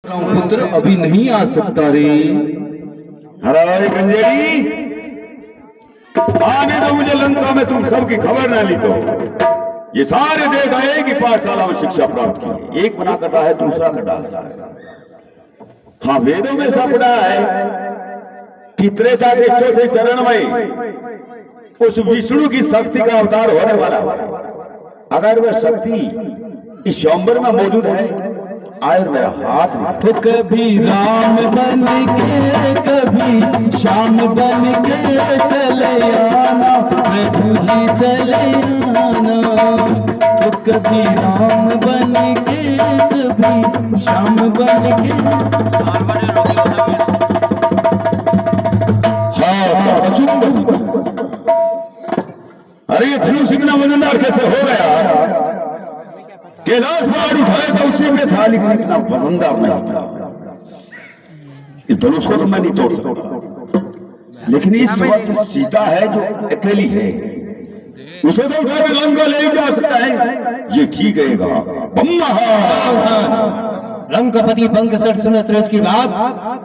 पुत्र अभी नहीं आ सकता रे। हराई गंजेड़ी, आने दो मुझे लंका में, तुम सबकी खबर ना ली तो ये सारे देख आए कि पाठशाला में शिक्षा प्राप्त की, एक बना कर रहा है दूसरा कर डालता है। हाँ, वेदों में सब पढ़ा है कि त्रेता के चौथे चरण में उस विष्णु की शक्ति का अवतार होने वाला। अगर वह शक्ति इस स्वयंवर में मौजूद है, आए मेरा हाथ में। तो कभी राम बन के कभी श्याम बन के चले आना, प्रभु जी चले आना। तो कभी राम बन के कभी श्याम बन के। हाँ, अरे ये धनुष इतना वजनदार कैसे हो गया? कैलाश पहाड़ उठाया था उसी में था, लेकिन इतना वजनदार नहीं था। इस धनुष को तो मैं नहीं तोड़ सकता, लेकिन इस वक्त सीता है जो अकेली है, उसे तो उठा के लंका ले ही जा सकता है। ये ठीक रहेगा। लंकापति पंकसठ सुनसरज की बात,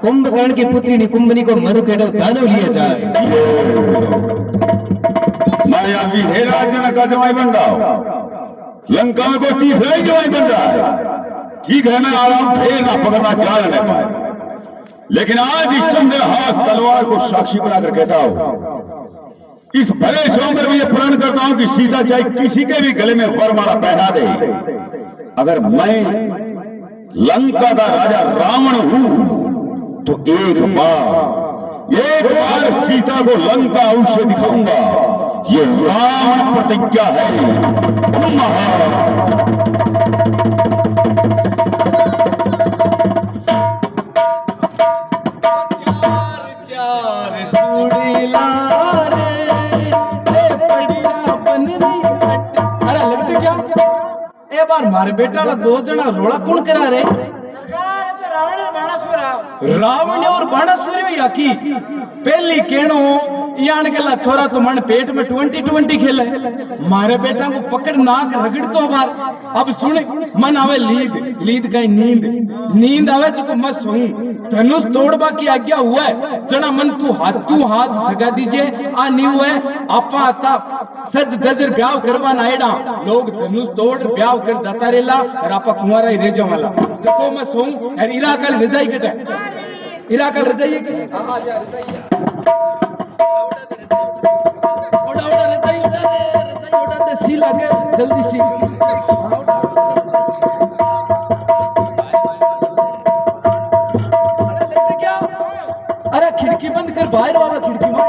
कुंभकर्ण की पुत्री निकुंभनी को मधु के दानव लिया जाए। मैं यहाँ भी हे जनक का जमाई बन रहा हूँ, लंका में कोई तीसरा ही जवाई बन रहा है। ठीक है, मैं आराम ढेर ना पकड़ना जा नहीं पाए, लेकिन आज इस चंद्रहास तलवार को साक्षी बनाकर कहता हूं, इस भले स्वयंवर में यह प्रण करता हूं कि सीता चाहे किसी के भी गले में वरमाला पहना दे, अगर मैं लंका का राजा रावण हूं तो एक बार सीता को लंका अवश्य दिखाऊंगा। ये राम प्रतिज्ञा है। चार चूड़ी ला रे, बढ़िया बननी कट। अरे लगते क्या ए बार मारे बेटा ना दो जना रोड़ा कौन करा रे? सरकार तो रावण और बाणासुर। रावण और बाणासुर या की पहली केणो यान गेला छोरा तो मन पेट में 20-20 खेले। मारे बेटा को पकड़ नाक रगड़ तो बार। अब सुन, मन आवे लीद कहीं नींद आवे जो मैं सोऊं। धनुष तोड़बा की आज्ञा हुआ है, जना मन तू हाथ जगा दीजिए। आ नहीं हुआ आपा आता सज दजर ब्याह करवा नायडा, लोग धनुष तोड़ ब्याह कर जाता रेला और आपा कुंवारा ही रह जावाला। जको मैं सोऊं यार इरा कल रजाई कटे, इरा कल रजाई के आ जा रजाई उड़ा दे सी लगे जल्दी सी। अरे लेते क्या? अरे खिड़की बंद कर, बाहर वाला खिड़की में।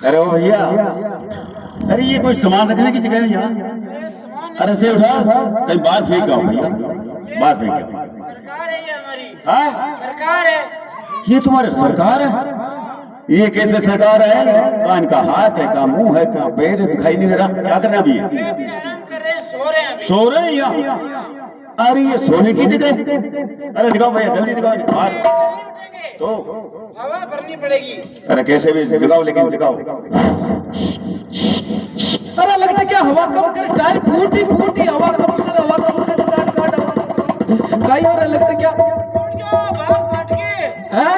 अरे ओ भैया, अरे ये कोई सामान रखने की जगह है यहाँ? अरे से उठा कहीं बाहर फेंक आओ भैया, बाहर फेंक आओ। सरकार है ये हमारी। हाँ, सरकार है। ये तुम्हारे सरकार है? ये कैसे सरकार है? कहाँ इनका हाथ है, कहाँ मुंह है, कहाँ पैर है, दिखाई नहीं दे रहा। क्या करना अभी? ये अभी आराम कर रहे हैं, सो रहे हैं अभी। सो रहे हैं यहाँ? अरे ये सोने की जगह? अरे दिखाओ भैया, जल्दी दिखाओ बाहर। नहीं उठेंगे तो हवा भरनी पड़ेगी। अरे कैसे भी दिखाओ, लेकिन दिखाओ। अरे लगता क्या हवा कम कर, टायर फूटी हवा कम कर, काट काई और लगता क्या उठ जाओ, भाग फाट के। हैं?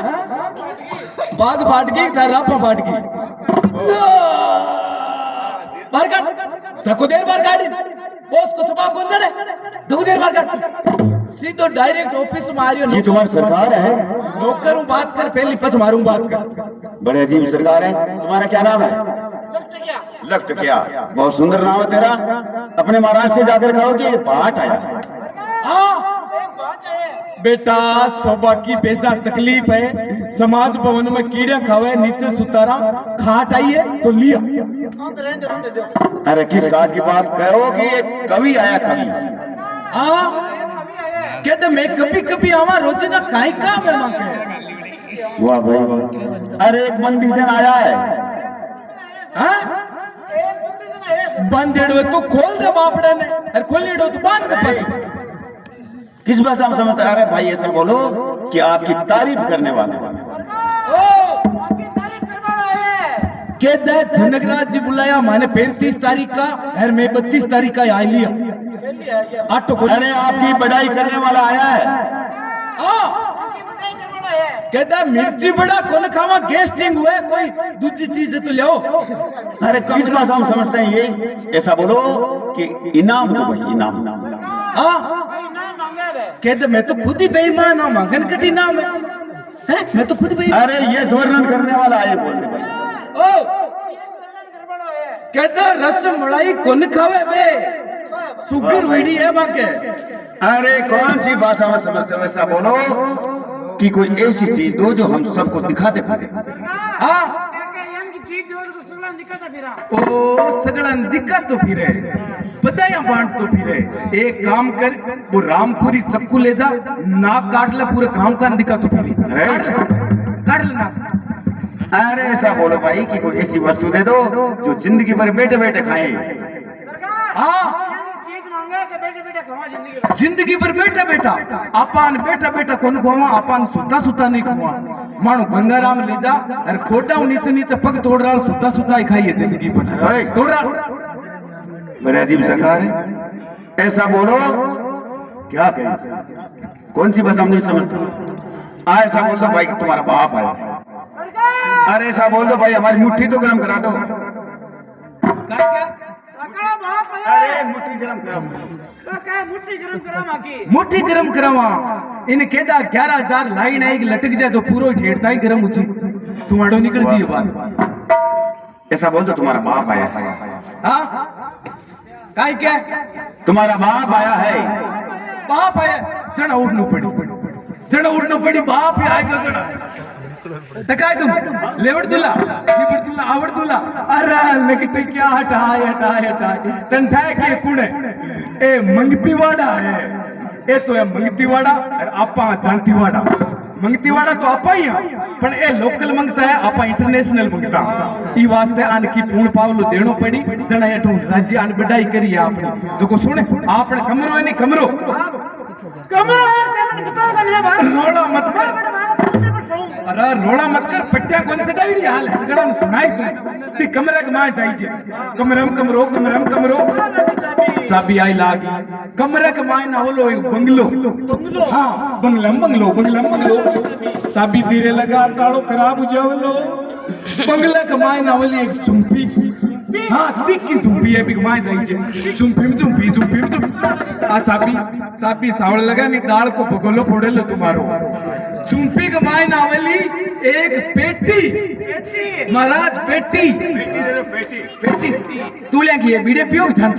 बाग फाट गई, रापा फाट गई। बाहर काट, धक्को देर बाहर काट, उसको सबा कौन दे? धक्को देर बाहर काट, सीधो डायरेक्ट ऑफिस में आ रही हो। ये तुम्हारी सरकार है? नौकर हूँ, बात कर, पहली पच मारूं बात कर। बड़े अजीब सरकार है। तुम्हारा क्या नाम है? लट क्या? लट क्या? बहुत सुंदर नाम है तेरा। अपने महाराज से जाकर कहो कि बाट आया है। हाँ एक बात है बेटा, शोभा की बेजा तकलीफ है। समाज भवन में कीड़े खावे, नीचे सुतारा, खाट आई है तो लिया। हम तो रहने दो। अरे किस काट की बात कहो कि ये कवि आया, कवि? हाँ कहते मैं कभी कभी आवा, रोजीना काई काम है मांगे। वाह भाई वाह। अरे एक मंडी से आया है। हाँ? बांधेड़ो तो खोल दे बापड़े ने और खोलेड़ो तो बांध दे पाछो। किस भाषा में समझता है? अरे भाई ऐसा बोलो कि आपकी तारीफ करने वाला है। ओ आपकी तारीफ करवाना है। के दे जनकराज जी बुलाया माने 35 तारीख का और मैं 32 तारीख का आई लिया पहली है क्या? आटो को। अरे आपकी बढ़ाई करने वाला आया है। हां आपकी मिठाई करवाना है। कहता मिर्ची बड़ा कौन खावा गेस्टिंग हुए कोई दूसरी चीज तो ले आओ। अरे किस भाषा में समझते हैं ये? ऐसा बोलो कि इनाम दो भाई, इनाम। हां भाई नाम मांगा है। कहते मैं तो खुद ही बेईमान हूं, मंगन कटी नाम है मैं तो खुद बेईमान। अरे ये वर्णन करने वाला आए बोल दे भाई। ओ ये वर्णन करवाना है। कहता रस मलाई कौन खावे बे सुगर वेड़ी है बाके। अरे कौन सी भाषा में समझते हो? ऐसा बोलो कि कोई ऐसी चीज दो जो हम सबको दिखाते फिरे। हां यान की चीज जो तो सुगला दिखाता फिरा। ओ सगळन दिक्कत तो फिरे बताया बांट तो फिरे। एक काम कर वो रामपुरी चक्कू ले जा नाक काट ले पूरे गांव का दिक्कत तो फिरे काट ले नाक। अरे ऐसा बोलो भाई कि कोई ऐसी वस्तु दे दो जो जिंदगी भर बैठे बैठे खाए। हां चीज मांगा के बेटे बेटे खवा जिंदगी भर। जिंदगी भर बैठा बैठा अपन बैठा बैठा कौन खुआ अपन सुता सुता नहीं खुआ मानो गंगाराम ले जा और खोटा नीचे नीचे पग तोड़ रहा सुता सुता ही खाइए जिंदगी भर तोड़ रहा। बड़े अजीब सरकार है। ऐसा बोलो क्या कहें? कौन सी भाषा नहीं समझते? ऐसा बोल दो भाई कि तुम्हारा बाप है। अरे ऐसा बोल दो भाई हमारी मुट्ठी तो गर्म करा दो। क्या अकड़ा बाप है। अरे मुट्ठी गर्म करा। तो क्या मुट्ठी गरम करा माकी। मुट्ठी गरम करावा इन केदा 11,000 लाइन है लटक जा जो पूरो ढेरता ही गरम उची तुम्हारो निकल जी बात। ऐसा बोल दो तुम्हारा बाप आया है। हां काय क्या तुम्हारा बाप आया है। बाप आया जना उठनो पड़ी बाप ही आएगा जना तकाय तुम लेवड़ दुला आवड़ दुला अरे लगते क्या हटाए तन थाए के कुणे ए मंगतीवाड़ा है ए तो है मंगतीवाड़ा और आपा जानतीवाड़ा। मंगतीवाड़ा तो आपा ही पण ए लोकल मंगता है आपा इंटरनेशनल मंगता ई वास्ते आन की पूर्ण पावलो देणो पड़ी जना हेठो राज्य आन बढ़ाई करी आपने जो को सुने आपने कमरो है नहीं कमरो कमरा तेमन बता दे भाई। रोड़ा मत कर अरे रोड़ा मत कर पट्टिया कौन से डाली हाल सगड़ा ने सुनाई तू कमरे के मां चाहिए कमरम कमरो चाबी आई लागी कमरे के मां ना बोलो एक बंगलो। हां बंगलो चाबी धीरे लगा तालो खराब हो जावलो बंगले के मां ना बोली एक चुंपी। हां तिक्की चुंपी है बिग मां चाहिए चुंपी आ चाबी सावड़ लगा नी दाल को भगोलो फोड़ेलो तुम्हारो चुंपी के माय नावली एक पेटी महाराज पेटी तू ले की है बीड़े पियो छन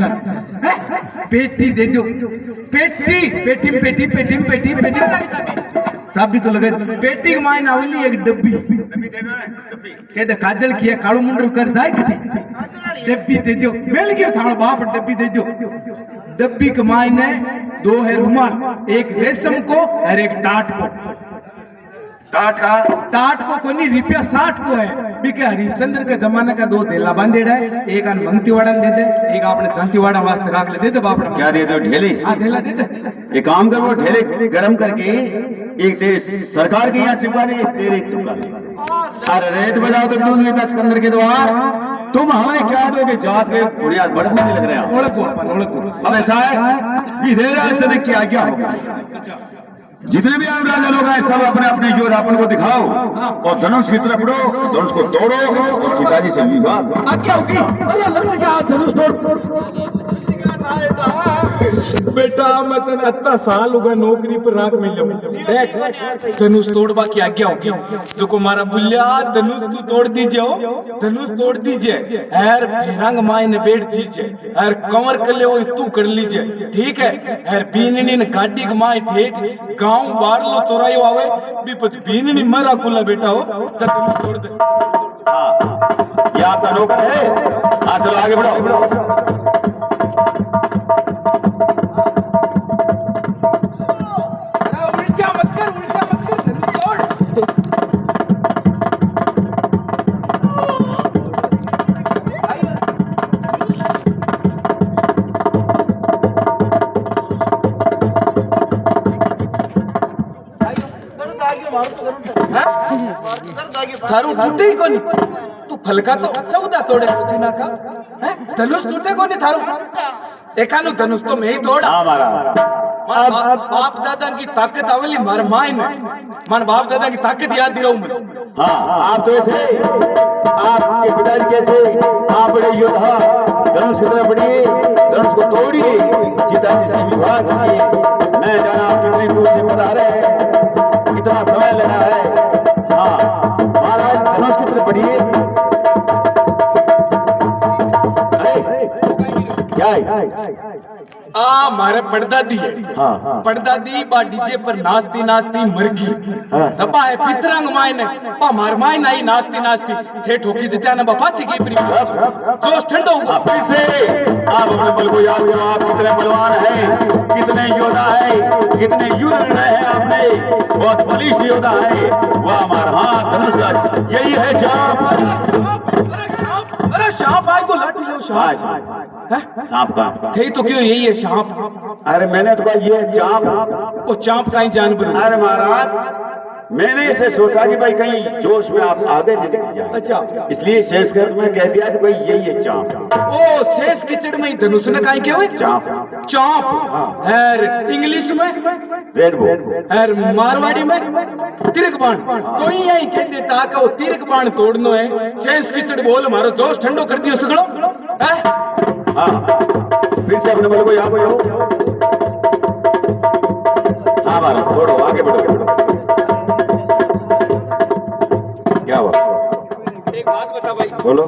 पेटी दे दो पेटी चाबी तो लगे पेटी के माय नावली एक डब्बी कहते काजल किया काळू मुंडू कर जाए किती डब्बी दे दो मिल गयो थारो बाप डब्बी दे दो। डब्बी के माय ने 2 है रुमाल एक रेशम को और एक टाट को कोनी रुपया 60 को है बिके हरिश्चंद्र के जमाने का 2 थैला बांधेड़ा है एक आन मंगतीवाड़ा दे दे एक आपने जानतीवाड़ा वास्ते राख ले दे दे बाप क्या दे दो ढेले? हां ढेला दे दे। एक काम कर वो ढेले गरम करके एक तेरे सरकार के यहाँ चिपका दे एक तेरे चिपका दे। अरे रेत बजाओ तो दूध में 10 के द्वार तुम हमें क्या दोगे? जात पे बुढ़िया बड़कू नहीं लग रहा। ओळखो अब ऐसा है कि धीरे की आज्ञा होगा। जितने भी आप राजा लोग आए सब अपने अपने जोर अपन को दिखाओ और धनुष की तरफ उड़ो धनुष को तोड़ो और पिताजी से विवाह। आज्ञा होगी। अरे लड़ गया धनुष तोड़ बेटा मैं तने इतना साल होगा नौकरी पर राख मिल देख धनुष तोड़वा की आज्ञा होगी जो को मारा बुल्ला धनुष तू तोड़ दीजिए एर रंग माय ने बैठ दीजिए एर कमर कर ले वो तू कर लीजिए ठीक है एर बीननी ने गाड़ी के माय ठेठ गांव बाहर लो चोरायो आवे भी पछ बीननी मरा कुला बेटा हो धनुष तोड़ दे। हां ये आपका नौकर है। हां चलो आगे बढ़ो। थारू टूटे ही कोनी तू फलका तो चौदा तोड़े ना का हैं धनुष टूटे कोनी थारू एकानु धनुष तो मैं ही तोड़ा हाँ महाराज बाप दादा की ताकत आवली मार माय में मन बाप दादा की ताकत याद दिलाऊं मैं हाँ आप तो ऐसे आपके पिताजी कैसे आप बड़े योद्धा धनुष की तरह बढ़िए धनुष को तोड़िए सीताजी से विवाह कीजिए मैं जाना आप कितने दूर से पधारे हैं कितना समय लेना है हाँ महाराज धनुष की तरह बढ़िए क्या है आ मारे पड़दादी है हाँ पड़दादी बा डीजे पर नाचती नाचती मर गई हाँ। दबा है पितरंग माय ने पा मार माय नहीं नाचती नाचती थे ठोकी जित्या ने बापा ची की प्री जोश ठंडो होगा फिर से आप अपने बल को याद करो आप कितने बलवान हैं कितने योद्धा हैं कितने युद्ध लड़ रहे हैं आपने बहुत बलिष्ठ योद्धा है वाह हमारा हाथ धनुष का यही है चाप अरे सांप आए को लाठी लो सांप सांप का थे तो क्यों यही है सांप अरे मैंने तो कहा ये चाप वो चांप का ही जानवर अरे महाराज मैंने इसे सोचा कि भाई कहीं जोश में आप आगे नहीं निकल जाए अच्छा इसलिए शेषगढ़ में कह दिया कि भाई यही है चाप ओ शेष किचड़ में धनुष ने काहे क्या हुए चाप चांप और इंग्लिश में रेड बो और मारवाड़ी में तिरक बाण तो यही कह देता का वो तिरक बाण तोड़नो है शेष किचड़ बोल मारो जोश ठंडो कर दियो सगड़ो हैं हाँ फिर से अपने बल को याद करो हाँ महाराज छोड़ो आगे बढ़ो क्या हुआ एक बात बता भाई बोलो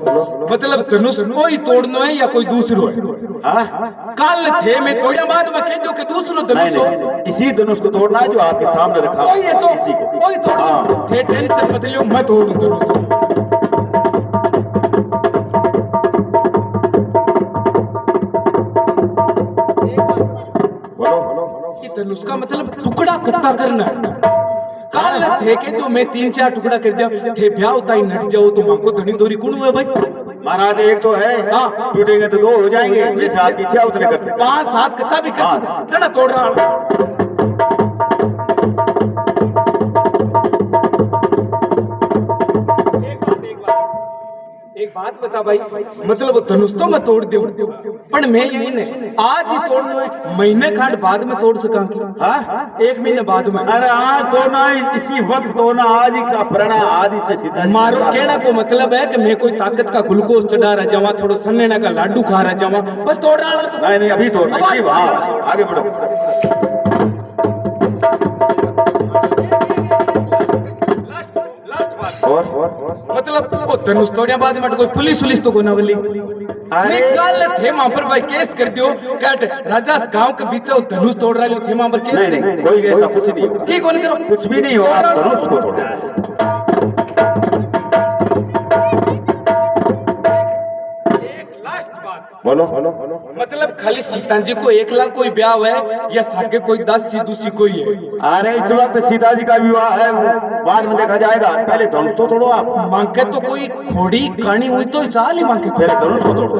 मतलब धनुष कोई तोड़नो है या कोई दूसरो है हाँ कल थे मैं थोड़ा बाद में कह दो कि दूसरो धनुष हो इसी धनुष को तोड़ना है जो आपके सामने रखा कोई है तो इसी को कोई तो हाँ। थे टेंशन मत लियो मैं तोड़ धनुष कि धनुष का मतलब टुकड़ा कत्ता करना काल थे के तो मैं 3-4 टुकड़ा कर दिया थे ब्याह होता ही नट जाओ तो मां को धनी दोरी कौन हुआ भाई महाराज एक तो है हाँ। टूटेंगे तो 2 हो जाएंगे जैसे आपकी इच्छा उतने कर सकते 5-7 कत्ता भी कर सकते चला तोड़ रहा हूं एक बात बता भाई मतलब धनुष तो मैं तोड़ दे पर मैं यही नहीं आज ही तोड़ना है महीने खाड़ बाद में तोड़ सका हाँ 1 महीने बाद में अरे आज तोड़ना है इसी वक्त तोड़ना आज ही का प्रणा आज ही से सीता मारो कहना को मतलब है कि मैं कोई ताकत का ग्लूकोज चढ़ा रहा जावा थोड़ा सन्नेना का लाडू खा रहा जावा बस तोड़ रहा नहीं अभी तोड़ना हाँ आगे बढ़ो और मतलब वो धनुष तोड़ने बाद में कोई पुलिस तो कोना वाली अरे निकाल थे वहां पर भाई केस कर दियो कट राजा गांव के बीच धनुष तोड़ रहा थे वहां पर केस नहीं कोई ऐसा कुछ नहीं होगा ठीक कौन करो कुछ भी नहीं होगा धनुष को तोड़ो बोलो मतलब खाली सीता जी को 1 लाख कोई ब्याह है या सागे कोई 10 सी दूसरी कोई है अरे इस वक्त सीता जी का विवाह है बाद में देखा जाएगा पहले धनुष तो तोड़ो आप मांगे तो कोई घोड़ी कहानी हुई तो चाल ही मांगे पहले धनुष को तोड़ो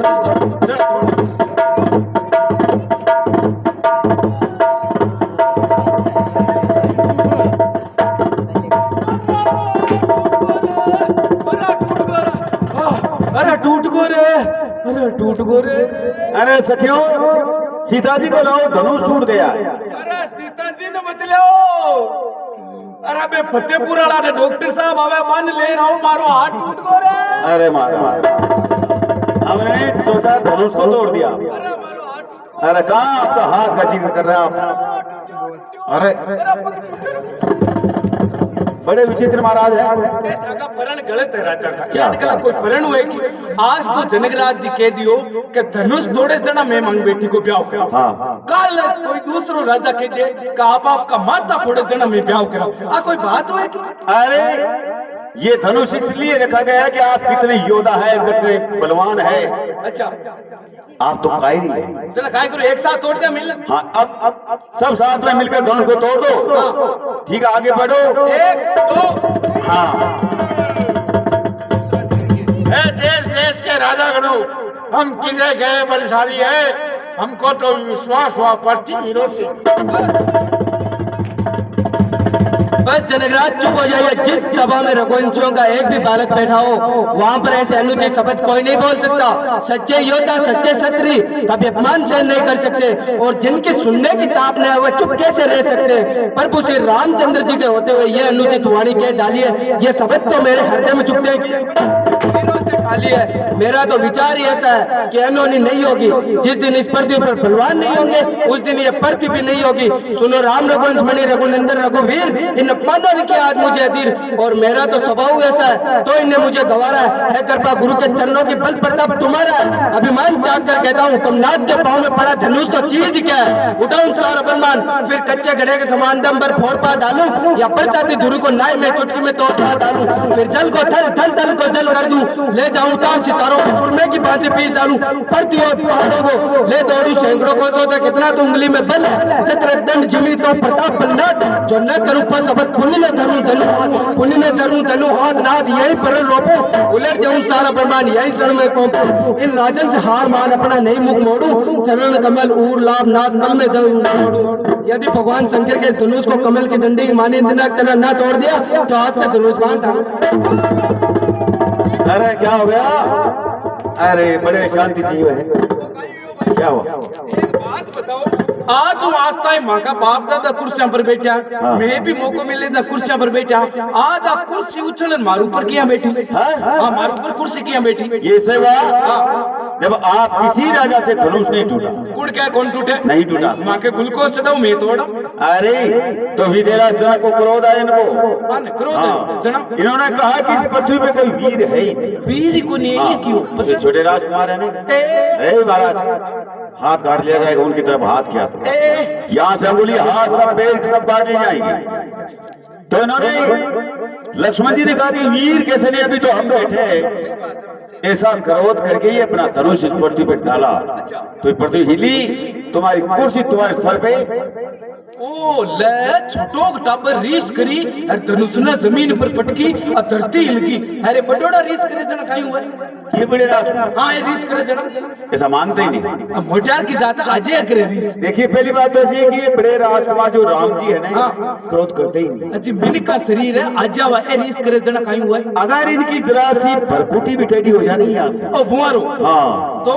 अरे टूट गो रे अरे सखियों सीता जी को लाओ धनुष टूट गया अरे सीता जी ने मत लो अरे बे फतेहपुर वाला डॉक्टर साहब आवे बन ले रहा हूं मारो हाथ टूट गो रे अरे मारा हमने सोचा धनुष को तोड़ दिया अरे कहाँ आपका हाथ का जिक्र कर रहे हैं आप अरे बड़े विचित्र महाराज है का परण गलत है राजा का क्या? याद कला कोई परण हुए कि आज तो जनकराज जी कह दियो कि धनुष तोड़े जना मैं मांग बेटी को ब्याह करा हाँ। कल कोई दूसरो राजा कह दे कि आप आपका माता फोड़े जना मैं ब्याह करा आ कोई बात हुए कि अरे ये धनुष इसलिए रखा गया है कि आप कितने योद्धा है कितने बलवान है अच्छा आप तो कायरी है चलो काय करो एक साथ तोड़ दे मिल हाँ अब सब साथ में मिलकर धनुष को तोड़ दो ठीक है आगे बढ़ो 1 2 हाँ देश के राजा गणों हम किले गए बलशाली है हमको तो विश्वास हुआ पड़ती वीरों से बस जनकराज चुप हो जाइए। जिस सभा में रघुवंशियों का एक भी बालक बैठा हो वहां पर ऐसे अनुचित शब्द कोई नहीं बोल सकता। सच्चे योद्धा सच्चे क्षत्रिय कभी अपमान सहन नहीं कर सकते और जिनके सुनने की ताप न है वह चुप कैसे रह सकते। प्रभु श्री रामचंद्र जी के होते हुए ये अनुचित वाणी कह डाली है। ये शब्द तो मेरे हृदय में चुपते से खाली है। मेरा तो विचार ही ऐसा है कि अनहोनी नहीं होगी। जिस दिन इस पृथ्वी पर बलवान नहीं होंगे उस दिन ये पृथ्वी भी नहीं होगी। सुनो राम रघुवंश मणि रघुनंदन रघुवीर, इन अपमानों ने किया आज मुझे अधीर और मेरा तो स्वभाव ऐसा है तो इन्हें मुझे गवारा है। कृपा गुरु के चरणों की बल प्रताप तुम्हारा है। अभिमान त्याग कर कहता हूँ कमनाथ के पांव में पड़ा धनुष तो चीज क्या है। उठाऊं सारा अभिमान फिर कच्चे घड़े के समान दम पर फोड़ पा डालूं या परसाती धुरी को नाई में चुटकी में तोड़ पा डालूं। फिर जल को थल थल थल को जल कर दूं। ले जाऊं तार सितारों को सुरमे की बातें पीस डालूं। पड़ती और पहाड़ों को ले दौड़ू सैकड़ों को सोचा कितना तो उंगली में बल है। सत्र दंड जिमी तो प्रताप बलनाथ जो न करूं पर शब्द पुण्य न धरूं धनु पुण्य न धरूं धनु हाथ नाथ यही पर रोपो उलट जाऊं सारा ब्रह्मांड यही क्षण में कोंपो। इन राजन से हार मान अपना नहीं मुख मोड़ू चरण कमल ऊर लाभ नाथ तल में दौड़ू। यदि भगवान शंकर के धनुष को कमल की डंडी माने दिनक तना न तोड़ दिया तो आज से धनुष बांध। अरे क्या हो गया? अरे बड़े शांति जीव है, क्या हुआ? बात बताओ, आज वो आस्था है माँ का बाप दादा कुर्सियां पर बैठा, मैं भी मौका मिले था कुर्सियां पर बैठा। आज आप कुर्सी उछलन मारू ऊपर किया बैठी। हाँ मारू ऊपर कुर्सी किया बैठी। ये सेवा जब आप किसी राजा से धनुष नहीं टूटा। कुड़ क्या कौन टूटे? नहीं टूटा। माँ के ग्लूकोज चढ़ाऊ मैं तोड़ा। अरे तो विदेरा जना को क्रोध आया इनको। क्रोध जना इन्होंने कहा कि इस पृथ्वी पे कोई वीर है ही नहीं। वीर को नहीं है क्यों? ये छोटे राजकुमार है ना। अरे महाराज हाथ काट लिया जाएगा उनकी तरफ हाथ किया तो यहाँ से अंगुली हाथ सब पैर सब काट ली जाएंगे। तो इन्होंने लक्ष्मण जी ने कहा कि वीर कैसे नहीं, अभी तो हम बैठे हैं। ऐसा क्रोध करके ही अपना धनुष इस पृथ्वी पे डाला तो पृथ्वी हिली, तुम्हारी कुर्सी तुम्हारे सर पे। ओ ले छोटो टापर रीस करी और धनुष ने जमीन पर पटकी और धरती हिलकी। अरे बड़ोड़ा रीस करे जना काई हुआ? ये बड़े राजकुमार हाँ ये रीस करे जना ऐसा मानते ही नहीं। अब मोटार की जात अजय करे रीस। देखिए पहली बात तो ऐसी है कि ये बड़े राजकुमार जो राम जी है ना क्रोध करते ही नहीं। अच्छा मिनी का शरीर है आज जावा ए रीस करे जना काई हुआ? अगर इनकी जरा सी भरकुटी भी टेढ़ी हो जाए यहाँ से, ओ बुआरो हाँ तो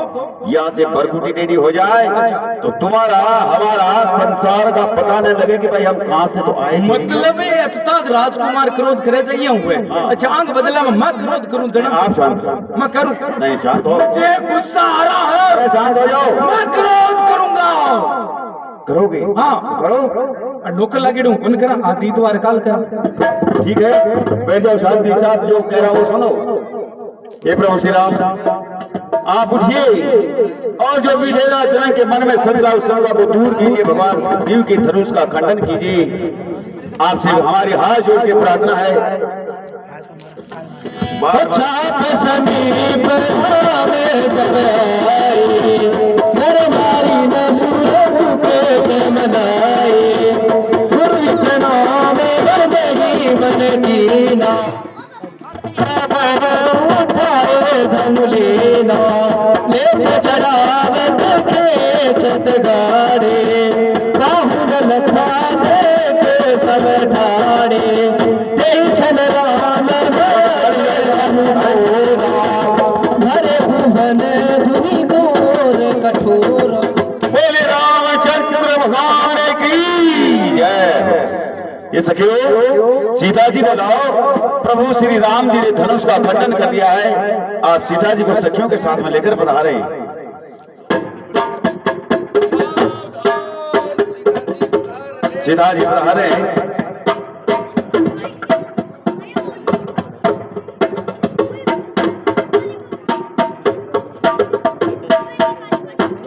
यहाँ से भरकुटी टेढ़ी हो जाए तो तुम्हारा हमारा संसार का पता नहीं लगे कि भाई हम कहाँ से तो आए। मतलब है तक राजकुमार क्रोध करे चाहिए हुए। अच्छा आंख बदला में मैं क्रोध करूं जना? आप शांत मैं करूं? नहीं शांत हो। मुझे गुस्सा आ रहा है। शांत हो जाओ। मैं क्रोध करूंगा। करोगे? हाँ करो। नौकर लगे डूं कौन करा आदि द्वार काल करा। ठीक है बैठ जाओ शांति साथ जो कह रहा हूँ सुनो। हे प्रभु श्री राम आप उठिए और जो विधेयक जनक के मन में शंका उस शंका को दूर कीजिए। भगवान शिव की धनुष का खंडन कीजिए। आपसे हमारी हाथ जोड़ के प्रार्थना है। धनु लेना ले चढ़ावे चत गाड़े राहुल लखा दे सब ढाड़े तेई छन राम हरे भुवन धुनी गोर कठोर। बोले रामचंद्र भगवान की जय। ये सखियो सीता जी बताओ प्रभु श्री राम जी ने धनुष का खंडन कर दिया है। आप सीता जी को सखियों के साथ में लेकर बता रहे हैं। सीता जी बता रहे हैं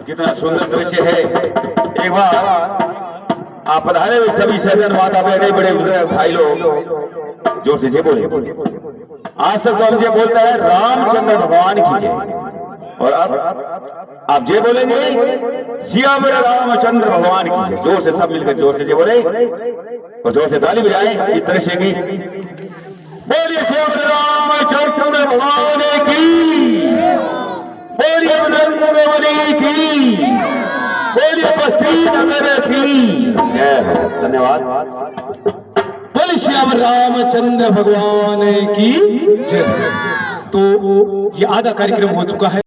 कितना सुंदर दृश्य है। एक बार आप पधारे हुए सभी सज्जन माता बहने बड़े भाई लोग जोर से बोले। आज तक तो हम ये बोलते हैं रामचंद्र भगवान की जय और अब आप ये बोलेंगे सियावर रामचंद्र भगवान की जय। जोर से सब मिलकर जोर से बोले और जोर से ताली बजाएं इस दृश्य की। बोलिए सियावर रामचंद्र भगवान की, बोलिए बजरंगबली की, बोलिए बस्ती नगर की जय। धन्यवाद। बोलिए श्याम रामचंद्र भगवान की जय। तो ये आधा कार्यक्रम हो चुका है।